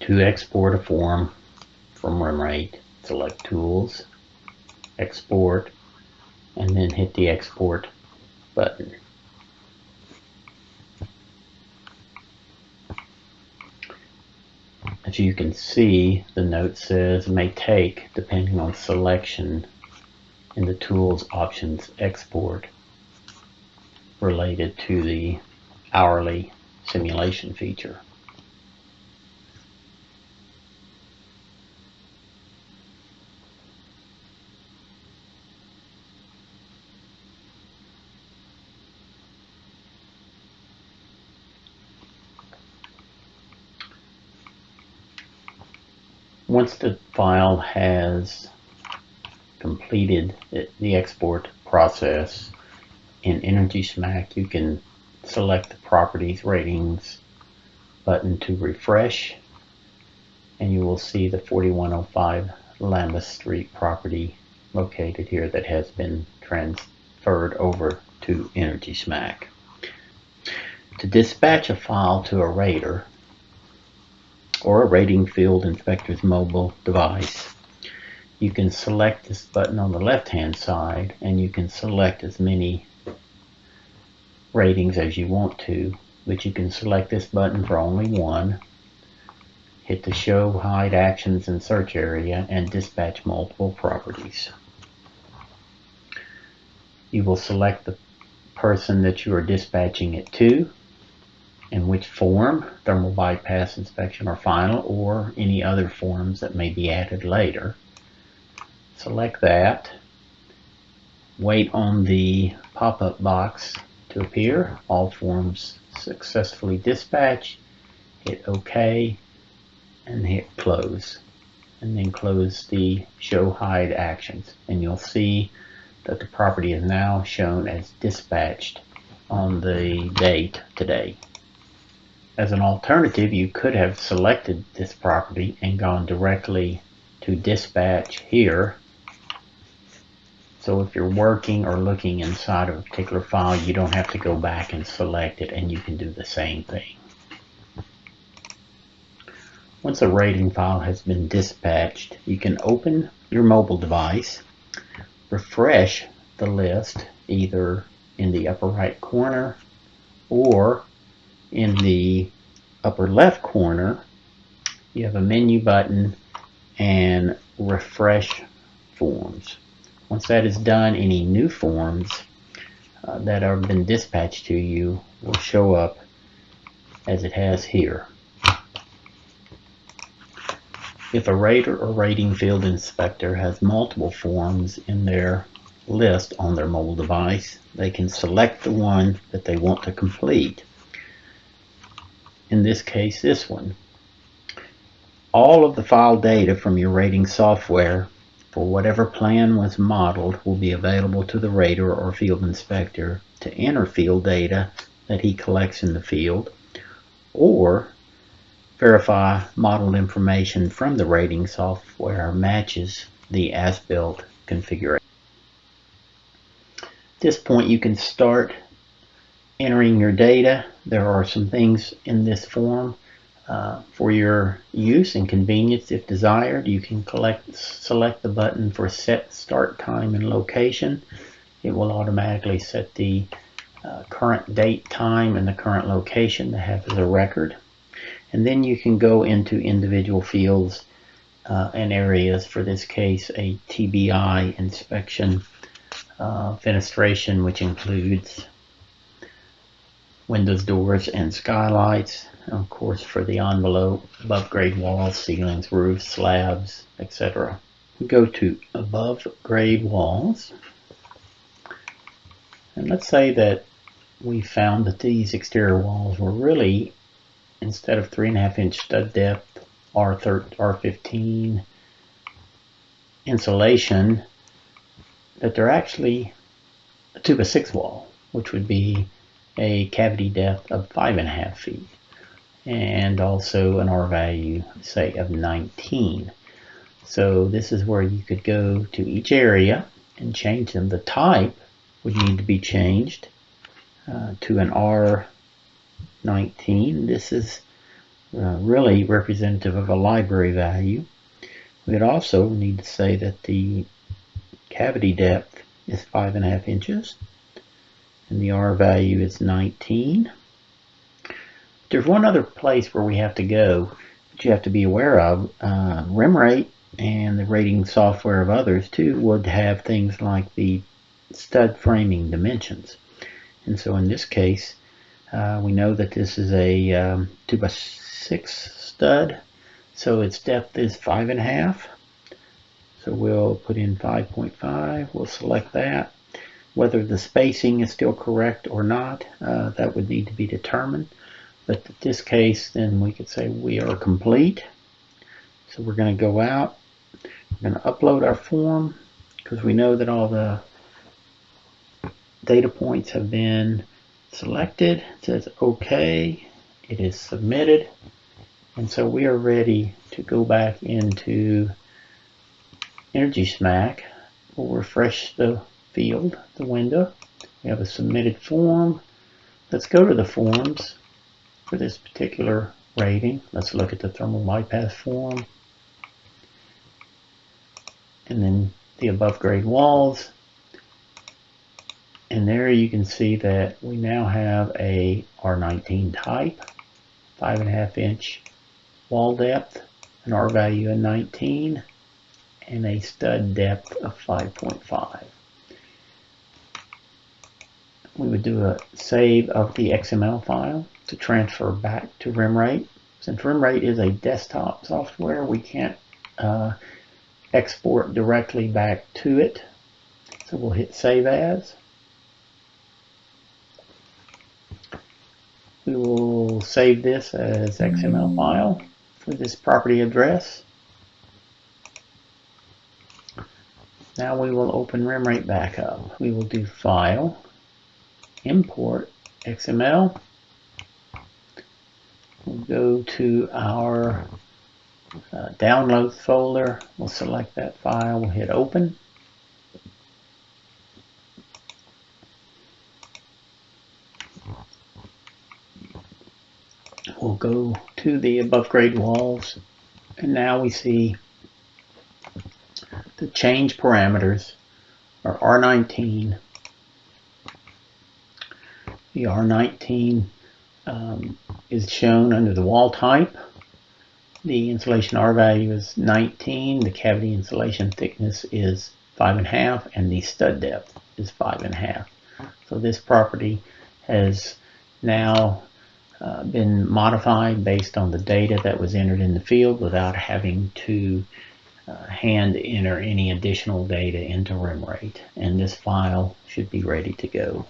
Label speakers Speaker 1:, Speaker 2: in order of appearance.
Speaker 1: to export a form from REMRate, select Tools, Export, and then hit the Export button. As you can see, the note says may take, depending on selection in the Tools Options Export related to the hourly simulation feature. Once the file has completed the export process in EnergySMAC, you can select the Properties Ratings button to refresh, and you will see the 4105 Lambeth Street property located here that has been transferred over to EnergySMAC. To dispatch a file to a rater or a rating field inspector's mobile device, you can select this button on the left hand side, and you can select as many ratings as you want to, but you can select this button for only one, hit the show hide actions and search area, and dispatch multiple properties. You will select the person that you are dispatching it to, and which form, thermal bypass inspection or final, or any other forms that may be added later. Select that, wait on the pop-up box to appear, all forms successfully dispatched, hit OK, and hit close, and then close the show hide actions, and you'll see that the property is now shown as dispatched on the date today. As an alternative, you could have selected this property and gone directly to dispatch here. So if you're working or looking inside of a particular file, you don't have to go back and select it, and you can do the same thing. Once a rating file has been dispatched, you can open your mobile device, refresh the list either in the upper right corner or in the upper left corner. You have a menu button and refresh forms. Once that is done, any new forms that have been dispatched to you will show up as it has here. If a rater or rating field inspector has multiple forms in their list on their mobile device, they can select the one that they want to complete. In this case, this one. All of the file data from your rating software for whatever plan was modeled will be available to the rater or field inspector to enter field data that he collects in the field, or verify modeled information from the rating software matches the as-built configuration. At this point, you can start entering your data. There are some things in this form for your use and convenience. If desired, you can select the button for set start time and location. It will automatically set the current date, time, and the current location to have as a record. And then you can go into individual fields and areas. For this case, a TBI inspection fenestration, which includes windows, doors, and skylights. And of course, for the envelope, above grade walls, ceilings, roofs, slabs, etc. We go to above grade walls, and let's say that we found that these exterior walls were really, instead of 3.5-inch stud depth R15 insulation, that they're actually a 2x6 wall, which would be a cavity depth of 5.5 feet, and also an R value, say, of 19. So this is where you could go to each area and change them. The type would need to be changed to an R19. This is really representative of a library value. We'd also need to say that the cavity depth is 5.5 inches and the R value is 19. There's one other place where we have to go that you have to be aware of. REMRate and the rating software of others too would have things like the stud framing dimensions. And so in this case, we know that this is a 2x6 stud, so its depth is 5.5. So we'll put in 5.5. We'll select that. Whether the spacing is still correct or not, that would need to be determined. But in this case, then we could say we are complete. So we're going to go out. We're going to upload our form because we know that all the data points have been selected. It says OK. It is submitted. And so we are ready to go back into EnergySMAC. We'll refresh the field, the window. We have a submitted form. Let's go to the forms for this particular rating. Let's look at the thermal bypass form. And then the above grade walls. And there you can see that we now have a R19 type, 5.5 inch wall depth, an R value of 19, and a stud depth of 5.5. We would do a save of the XML file to transfer back to REMRate. Since REMRate is a desktop software, we can't export directly back to it. So we'll hit Save As. We will save this as XML file for this property address. Now we will open REMRate back up. We will do File, Import XML. We'll go to our Downloads folder. We'll select that file. We'll hit Open. We'll go to the above grade walls, and now we see the change parameters are R19. The R19 is shown under the wall type. The insulation R value is 19. The cavity insulation thickness is 5.5, and the stud depth is 5.5. So this property has now been modified based on the data that was entered in the field without having to hand enter any additional data into REMRate, and this file should be ready to go.